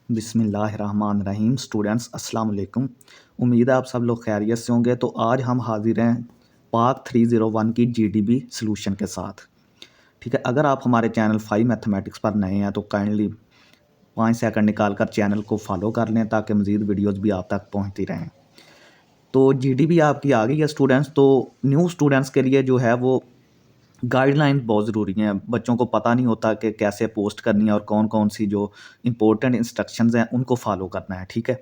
बिस्मिल्लाहिर्रहमानिर्रहीम। स्टूडेंट्स अस्सलाम वालेकुम। उम्मीद है आप सब लोग खैरियत से होंगे। तो आज हम हाजिर हैं पाक 301 की जीडीबी सॉल्यूशन के साथ। ठीक है, अगर आप हमारे चैनल 5 मैथमेटिक्स पर नए हैं तो काइंडली 5 सेकंड निकाल कर चैनल को फॉलो कर लें ताकि मज़ीद वीडियोज़ भी आप तक पहुँचती रहें। तो जीडीबी आपकी आ गई है स्टूडेंट्स। तो न्यू स्टूडेंट्स के लिए जो है वो गाइडलाइन बहुत ज़रूरी हैं। बच्चों को पता नहीं होता कि कैसे पोस्ट करनी है और कौन कौन सी जो इंपॉर्टेंट इंस्ट्रक्शंस हैं उनको फॉलो करना है। ठीक है,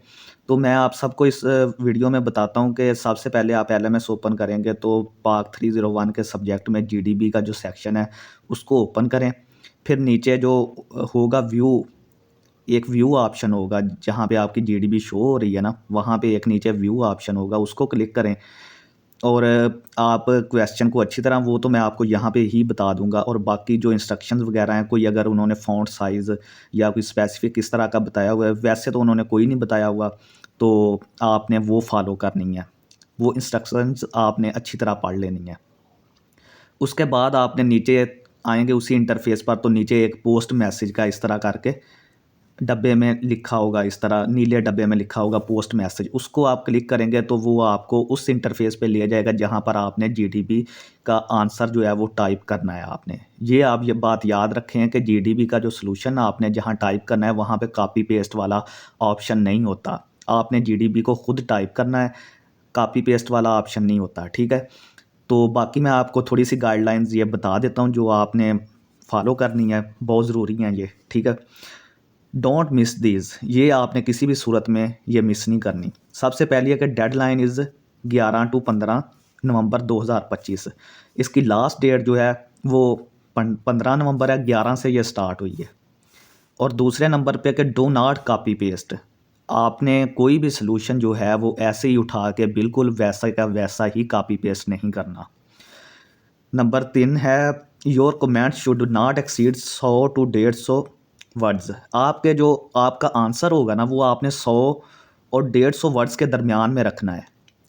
तो मैं आप सबको इस वीडियो में बताता हूँ कि सबसे पहले आप एलएमएस ओपन करेंगे तो पाक 301 के सब्जेक्ट में जीडीबी का जो सेक्शन है उसको ओपन करें। फिर नीचे जो होगा व्यू, एक व्यू ऑप्शन होगा जहाँ पे आपकी जीडीबी शो हो रही है ना, वहाँ पे एक नीचे व्यू ऑप्शन होगा, उसको क्लिक करें। और आप क्वेश्चन को अच्छी तरह, वो तो मैं आपको यहाँ पे ही बता दूंगा, और बाकी जो इंस्ट्रक्शंस वगैरह हैं, कोई अगर उन्होंने फ़ॉन्ट साइज़ या कोई स्पेसिफिक किस तरह का बताया हुआ है, वैसे तो उन्होंने कोई नहीं बताया हुआ, तो आपने वो फॉलो करनी है। वो इंस्ट्रक्शंस आपने अच्छी तरह पढ़ लेनी है। उसके बाद आपने नीचे आएंगे उसी इंटरफेस पर, तो नीचे एक पोस्ट मैसेज का इस तरह करके डब्बे में लिखा होगा, इस तरह नीले डब्बे में लिखा होगा पोस्ट मैसेज, उसको आप क्लिक करेंगे तो वो आपको उस इंटरफेस पे ले जाएगा जहाँ पर आपने जीडीबी का आंसर जो है वो टाइप करना है आपने। ये आप ये बात याद रखें कि जीडीबी का जो सॉल्यूशन आपने जहाँ टाइप करना है वहाँ पे कॉपी पेस्ट वाला ऑप्शन नहीं होता। आपने जीडीबी को खुद टाइप करना है, कॉपी पेस्ट वाला ऑप्शन नहीं होता। ठीक है, तो बाकी मैं आपको थोड़ी सी गाइडलाइंस ये बता देता हूँ जो आपने फॉलो करनी है, बहुत ज़रूरी हैं ये। ठीक है, डोंट मिस दीज, ये आपने किसी भी सूरत में ये मिस नहीं करनी। सबसे पहली है कि डेडलाइन इज़ 11 टू 15 नवंबर 2025। इसकी लास्ट डेट जो है वो 15 नवंबर है, 11 से ये स्टार्ट हुई है। और दूसरे नंबर पे कि डो नॉट कॉपी पेस्ट, आपने कोई भी सलूशन जो है वो ऐसे ही उठा के बिल्कुल वैसा का वैसा ही कॉपी पेस्ट नहीं करना। नंबर 3 है your comment should not exceed 100 to 150 words. आपके जो आपका आंसर होगा ना वो आपने 100 और 150 वर्ड्स के दरमियान में रखना है।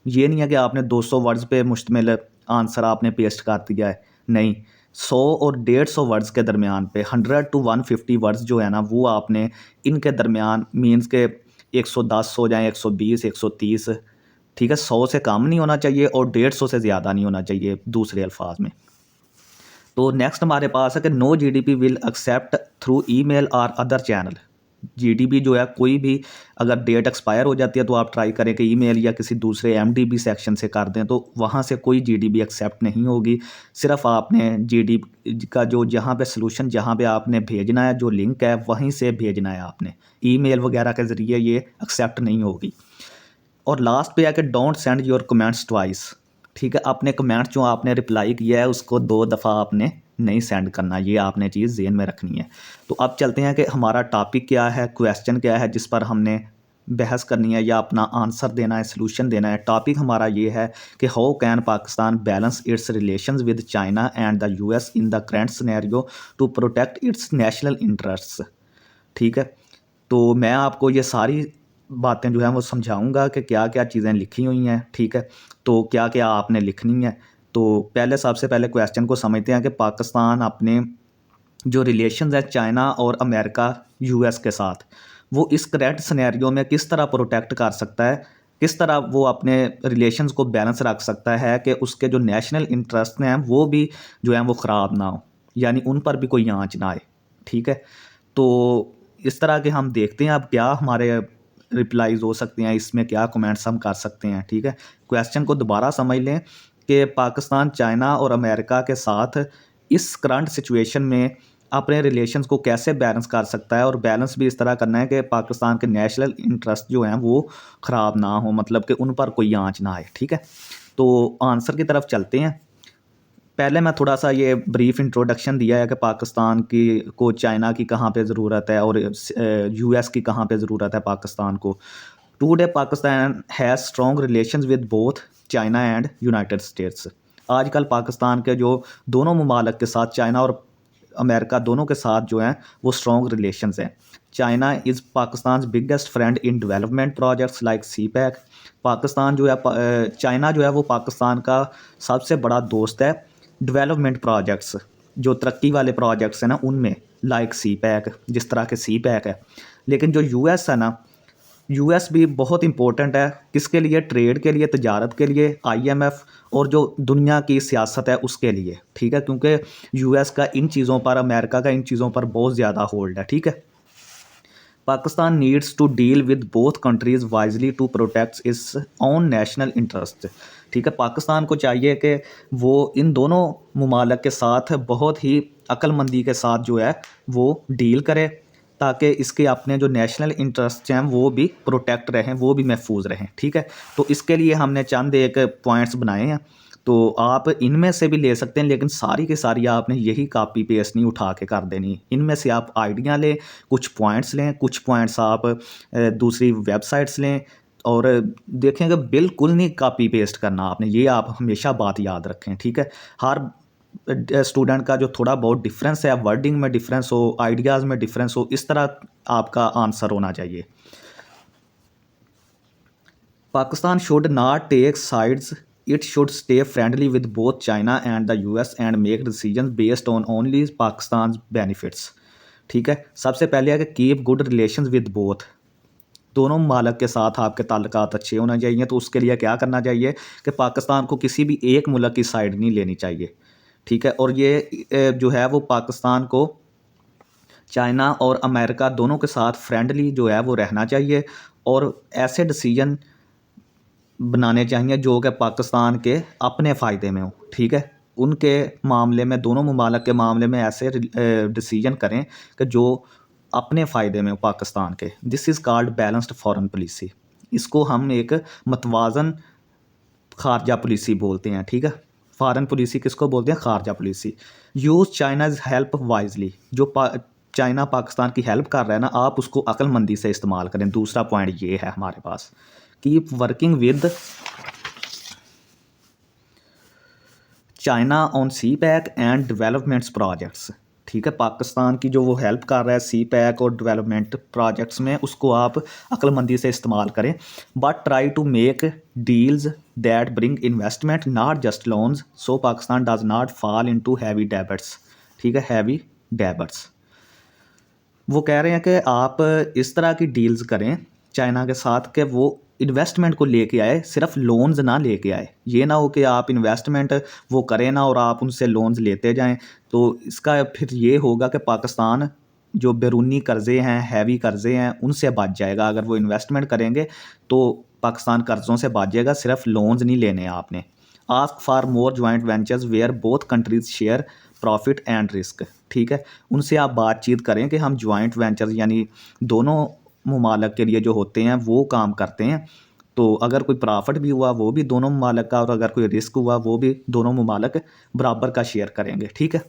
ये नहीं है कि आपने 200 वर्ड्स पे मुश्तमिल आंसर आपने पेस्ट कर दिया है, नहीं। 100 और 150 वर्ड्स के दरमियान पे 100 टू 150 वर्ड्स जो है ना वो आपने इनके दरमियान, मीन्स के 110 हो जाए, 120, 130। ठीक है, 100 से कम नहीं होना चाहिए और 150 से ज़्यादा नहीं होना चाहिए दूसरे अल्फाज में। तो नेक्स्ट हमारे पास है कि no GDP will accept through email और अदर चैनल। जीडीपी जो है कोई भी अगर डेट एक्सपायर हो जाती है तो आप ट्राई करें कि ईमेल या किसी दूसरे एमडीबी सेक्शन से कर दें, तो वहाँ से कोई जीडीबी एक्सेप्ट नहीं होगी। सिर्फ आपने जीडीपी का जो जहाँ पे सलूशन जहाँ पे आपने भेजना है, जो लिंक है वहीं से भेजना है आपने, ईमेल वगैरह के ज़रिए ये एक्सेप्ट नहीं होगी। और लास्ट पे है कि don't send your comments twice. ठीक है, अपने कमेंट्स जो आपने रिप्लाई किया है उसको 2 दफ़ा आपने नहीं सेंड करना, ये आपने चीज़ ज़हन में रखनी है। तो अब चलते हैं कि हमारा टॉपिक क्या है, क्वेश्चन क्या है जिस पर हमने बहस करनी है या अपना आंसर देना है, सलूशन देना है। टॉपिक हमारा ये है कि how can Pakistan balance its relations with China and the US in the current scenario to protect its national interests. ठीक है, तो मैं आपको ये सारी बातें जो हैं वो समझाऊंगा कि क्या क्या चीज़ें लिखी हुई हैं। ठीक है, तो क्या क्या आपने लिखनी है। तो पहले सबसे पहले क्वेश्चन को समझते हैं कि पाकिस्तान अपने जो रिलेशंस है चाइना और अमेरिका यूएस के साथ, वो इस करंट सिनेरियो में किस तरह प्रोटेक्ट कर सकता है, किस तरह वो अपने रिलेशंस को बैलेंस रख सकता है कि उसके जो नेशनल इंटरेस्ट हैं वो भी जो हैं वो ख़राब ना हो, यानी उन पर भी कोई आँच ना आए। ठीक है, तो इस तरह के हम देखते हैं अब क्या हमारे रिप्लाईज हो सकते हैं, इसमें क्या कमेंट्स हम कर सकते हैं। ठीक है, क्वेश्चन को दोबारा समझ लें कि पाकिस्तान चाइना और अमेरिका के साथ इस करंट सिचुएशन में अपने रिलेशंस को कैसे बैलेंस कर सकता है, और बैलेंस भी इस तरह करना है कि पाकिस्तान के नेशनल इंटरेस्ट जो हैं वो ख़राब ना हो, मतलब कि उन पर कोई आँच ना आए। ठीक है, तो आंसर की तरफ चलते हैं। पहले मैं थोड़ा सा ये ब्रीफ इंट्रोडक्शन दिया है कि पाकिस्तान की को चाइना की कहाँ पे ज़रूरत है और यूएस की कहाँ पे ज़रूरत है पाकिस्तान को। Today Pakistan has strong relations with both China and United states. आजकल पाकिस्तान के जो दोनों ममालिक के साथ, चाइना और अमेरिका दोनों के साथ जो हैं वो स्ट्रॉन्ग रिलेशंस हैं। China is Pakistan biggest friend in development projects like CPEC. Pakistan जो है चाइना जो है वो पाकिस्तान का सबसे बड़ा दोस्त है डेवलपमेंट प्रोजेक्ट्स, जो तरक्की वाले प्रोजेक्ट्स हैं ना उनमें, लाइक सी पैक, जिस तरह के सी पैक है। लेकिन जो यूएस है ना, यूएस भी बहुत इंपॉर्टेंट है किसके लिए, ट्रेड के लिए, तजारत के लिए, आईएमएफ और जो दुनिया की सियासत है उसके लिए, ठीक है, क्योंकि यूएस का इन चीज़ों पर, अमेरिका का इन चीज़ों पर बहुत ज़्यादा होल्ड है, ठीक है। Pakistan needs to deal with both countries wisely to protect its own national interest, ठीक है। पाकिस्तान को चाहिए कि वो इन दोनों मुमालिक के साथ बहुत ही अक्लमंदी के साथ जो है वो डील करे, ताकि इसके अपने जो नेशनल इंटरेस्ट हैं वो भी प्रोटेक्ट रहें, वो भी महफूज रहें, ठीक है। तो इसके लिए हमने चंद एक पॉइंट्स बनाए हैं, तो आप इनमें से भी ले सकते हैं, लेकिन सारी की सारी आपने यही कॉपी पेस्ट नहीं उठा के कर देनी। इनमें से आप आइडिया लें, कुछ पॉइंट्स लें, कुछ पॉइंट्स आप दूसरी वेबसाइट्स लें, और देखेंगे बिल्कुल नहीं कॉपी पेस्ट करना आपने, ये आप हमेशा बात याद रखें, ठीक है। हर स्टूडेंट का जो थोड़ा बहुत डिफरेंस है, वर्डिंग में डिफरेंस हो, आइडियाज़ में डिफरेंस हो, इस तरह आपका आंसर होना चाहिए। Pakistan should not take sides, it should stay friendly with both China and the US and make decision based on only Pakistan benefits, ठीक है। सबसे पहले है कि keep good relation with both, दोनों ममालिक के साथ आपके ताल्लुकात अच्छे होना चाहिए। तो उसके लिए क्या करना चाहिए कि पाकिस्तान को किसी भी एक मुल्क की साइड नहीं लेनी चाहिए, ठीक है। और ये जो है वो पाकिस्तान को चाइना और अमेरिका दोनों के साथ फ्रेंडली जो है वो रहना चाहिए, और ऐसे डिसीजन बनाने चाहिए जो कि पाकिस्तान के अपने फ़ायदे में हो, ठीक है। उनके मामले में, दोनों ममालिक के मामले में ऐसे डिसीजन करें कि जो अपने फ़ायदे में हो पाकिस्तान के। This is called balanced foreign policy, इसको हम एक मतवाज़न खारजा पॉलिसी बोलते हैं, ठीक है। फॉरेन पॉलिसी किसको बोलते हैं, खारजा policy. Use China's help wisely, जो चाइना पाकिस्तान की हेल्प कर रहा है ना, आप उसको अक्लमंदी से इस्तेमाल करें। दूसरा पॉइंट ये है हमारे पास, keep working with China on CPEC and developments projects, ठीक है। पाकिस्तान की जो वो हेल्प कर रहा है सी पैक और डेवलपमेंट प्रोजेक्ट्स में, उसको आप अक्लमंदी से इस्तेमाल करें। But try to make deals that bring investment, not just loans, so Pakistan does not fall into heavy debts, ठीक है, हैवी डेब्ट्स। वो कह रहे हैं कि आप इस तरह की डील्स करें चाइना के साथ कि वो इन्वेस्टमेंट को लेके आए, सिर्फ लोन्स ना लेके आए। ये ना हो कि आप इन्वेस्टमेंट वो करें ना और आप उनसे लोन्स लेते जाएं, तो इसका फिर ये होगा कि पाकिस्तान जो बैरूनी कर्ज़े हैं, हैवी कर्ज़े हैं, उनसे बच जाएगा। अगर वो इन्वेस्टमेंट करेंगे तो पाकिस्तान कर्ज़ों से बच जाएगा, सिर्फ लोन्स नहीं लेने आपने। Ask for more joint ventures where both countries share profit and risk, ठीक है। उनसे आप बातचीत करें कि हम जॉइंट वेंचर्स यानी दोनों ममालिक के लिए जो होते हैं वो काम करते हैं, तो अगर कोई प्रॉफिट भी हुआ वो भी दोनों ममालिक का, और अगर कोई रिस्क हुआ वो भी दोनों ममालिक बराबर का शेयर करेंगे, ठीक है।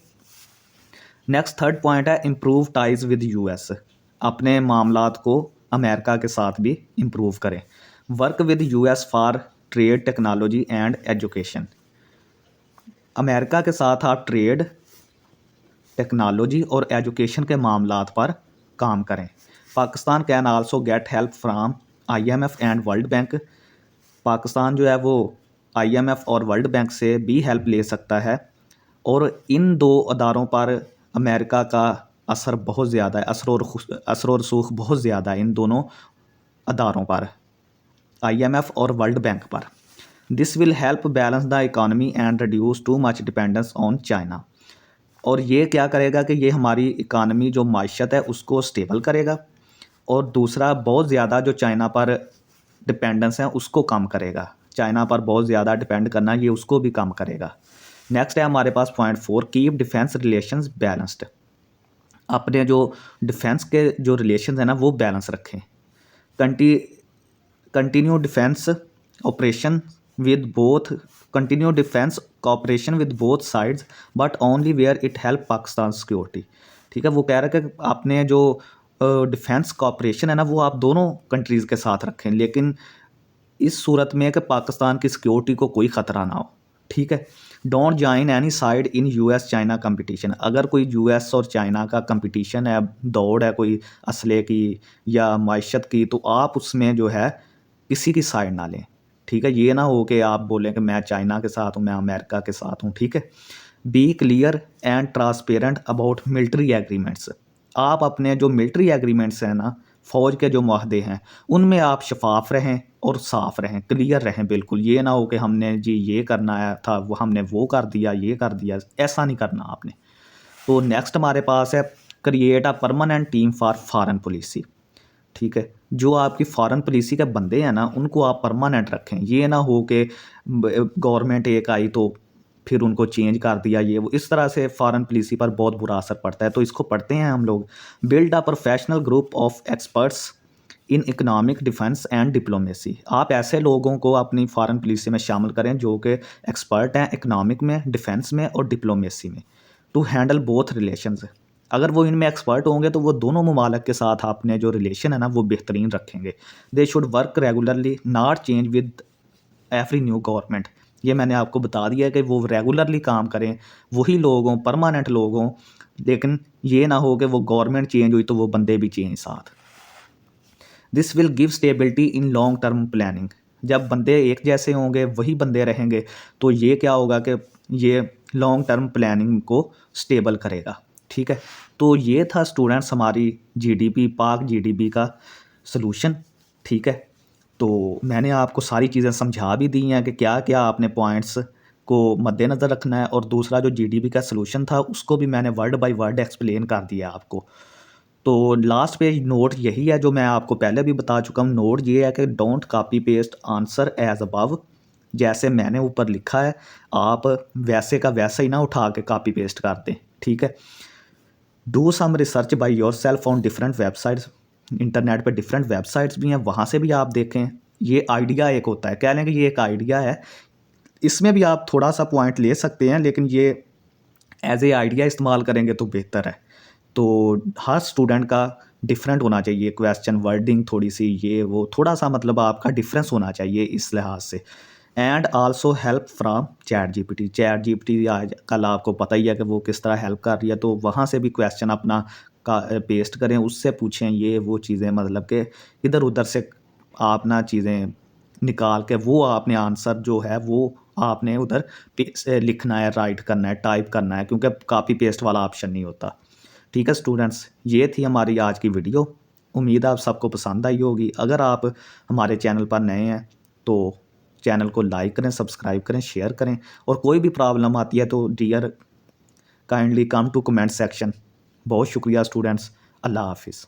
नेक्स्ट थर्ड पॉइंट है इम्प्रूव टाइज विद यूएस, अपने मामलात को अमेरिका के साथ भी इम्प्रूव करें। Work with US for trade, technology and education, America के साथ आप ट्रेड, टेक्नोलॉजी और एजुकेशन के मामलात पर काम करें। Pakistan can also get help from IMF and world bank, Pakistan जो है वो आईएमएफ और वर्ल्ड बैंक से भी हेल्प ले सकता है, और इन दो अदारों पर अमेरिका का असर बहुत ज़्यादा है, असर और रसूख बहुत ज़्यादा है इन दोनों अदारों पर, आईएमएफ और वर्ल्ड बैंक पर। This will help balance the economy and reduce too much dependence on China, और ये क्या करेगा कि ये हमारी इकानमी जो माशत है उसको स्टेबल करेगा, और दूसरा बहुत ज़्यादा जो चाइना पर डिपेंडेंस है उसको कम करेगा। चाइना पर बहुत ज़्यादा डिपेंड करना ये उसको भी कम करेगा। नेक्स्ट है हमारे पास point 4, keep defence relations balanced, अपने जो डिफेंस के जो रिलेशन है ना वो बैलेंस रखें। Continue defence operation with both, continue defence cooperation with both sides but only where it help Pakistan security, ठीक है। वो कह रहा है कि आपने जो डिफेंस कॉपरेशन है ना वो आप दोनों कंट्रीज़ के साथ रखें, लेकिन इस सूरत में कि पाकिस्तान की सिक्योरिटी को कोई ख़तरा ना हो, ठीक है। Don't join any side in US China competition, अगर कोई यूएस और चाइना का कंपटीशन है, दौड़ है कोई असले की या मायशत की, तो आप उसमें जो है किसी की साइड ना लें, ठीक है। ये ना हो कि आप बोलें कि मैं चाइना के साथ हूँ, मैं अमेरिका के साथ हूँ, ठीक है। Be clear and transparent about military agreements, आप अपने जो मिलिट्री एग्रीमेंट्स हैं ना, फ़ौज के जो मुआहदे हैं, उनमें आप शफाफ रहें और साफ़ रहें, क्लियर रहें बिल्कुल। ये ना हो कि हमने जी ये करना है था, वो हमने वो कर दिया, ये कर दिया, ऐसा नहीं करना आपने। तो नेक्स्ट हमारे पास है create a permanent team for foreign policy. ठीक है, जो आपकी फॉरेन पॉलिसी के बंदे हैं ना, उनको आप परमानेंट रखें। ये ना हो कि गवर्नमेंट एक आई तो फिर उनको चेंज कर दिया, ये वो, इस तरह से फॉरेन पॉलिसी पर बहुत बुरा असर पड़ता है। तो इसको पढ़ते हैं हम लोग। Build a professional group of experts in economic defence and diplomacy. आप ऐसे लोगों को अपनी फॉरेन पॉलिसी में शामिल करें जो कि एक्सपर्ट हैं इकोनॉमिक में, डिफेंस में और डिप्लोमेसी में, टू हैंडल बोथ रिलेशंस। अगर वो इनमें एक्सपर्ट होंगे तो वो दोनों ममालिक के साथ आपने जो रिलेशन है ना वो बेहतरीन रखेंगे। They should work regularly, not change with every new government. ये मैंने आपको बता दिया कि वो रेगुलरली काम करें, वही लोग हों, परमानेंट लोग हों, लेकिन ये ना हो कि वो गवर्नमेंट चेंज हुई तो वो बंदे भी चेंज साथ। This will give stability in long term planning. जब बंदे एक जैसे होंगे, वही बंदे रहेंगे, तो ये क्या होगा कि ये लॉन्ग टर्म प्लानिंग को स्टेबल करेगा। ठीक है, तो ये था स्टूडेंट्स हमारी जीडीपी, पाक जीडीपी का सलूशन। ठीक है, तो मैंने आपको सारी चीज़ें समझा भी दी हैं कि क्या क्या आपने पॉइंट्स को मद्देनज़र रखना है, और दूसरा जो जीडीपी का सलूशन था उसको भी मैंने वर्ड बाय वर्ड एक्सप्लेन कर दिया आपको। तो लास्ट पे नोट यही है जो मैं आपको पहले भी बता चुका हूँ। नोट ये है कि don't copy paste answer as above. जैसे मैंने ऊपर लिखा है, आप वैसे का वैसा ही ना उठा के कॉपी पेस्ट कर दें। ठीक है, do some research by yourself on different websites. Internet पे डिफरेंट वेबसाइट्स भी हैं, वहाँ से भी आप देखें। ये आइडिया एक होता है, कह लें कि ये एक आइडिया है, इसमें भी आप थोड़ा सा पॉइंट ले सकते हैं, लेकिन ये एज ए आइडिया इस्तेमाल करेंगे तो बेहतर है। तो हर स्टूडेंट का डिफरेंट होना चाहिए, क्वेश्चन वर्डिंग थोड़ी सी ये वो, थोड़ा सा मतलब आपका डिफरेंस होना चाहिए इस लिहाज से। And also help from chat GPT. Chat GPT आज कल आपको पता ही है कि वो किस तरह हेल्प कर रही है, तो वहाँ से भी क्वेश्चन अपना का पेस्ट करें, उससे पूछें ये वो चीज़ें, मतलब कि इधर उधर से आप ना चीज़ें निकाल के वो आपने आंसर जो है वो आपने उधर लिखना है, राइट करना है, टाइप करना है, क्योंकि कॉपी पेस्ट वाला ऑप्शन नहीं होता। ठीक है स्टूडेंट्स, ये थी हमारी आज की वीडियो। उम्मीद है आप सबको पसंद आई होगी। अगर आप हमारे चैनल पर नए हैं तो चैनल को लाइक करें, सब्सक्राइब करें, शेयर करें, और कोई भी प्रॉब्लम आती है तो dear kindly come to comment section. बहुत शुक्रिया स्टूडेंट्स, अल्लाह हाफिज़।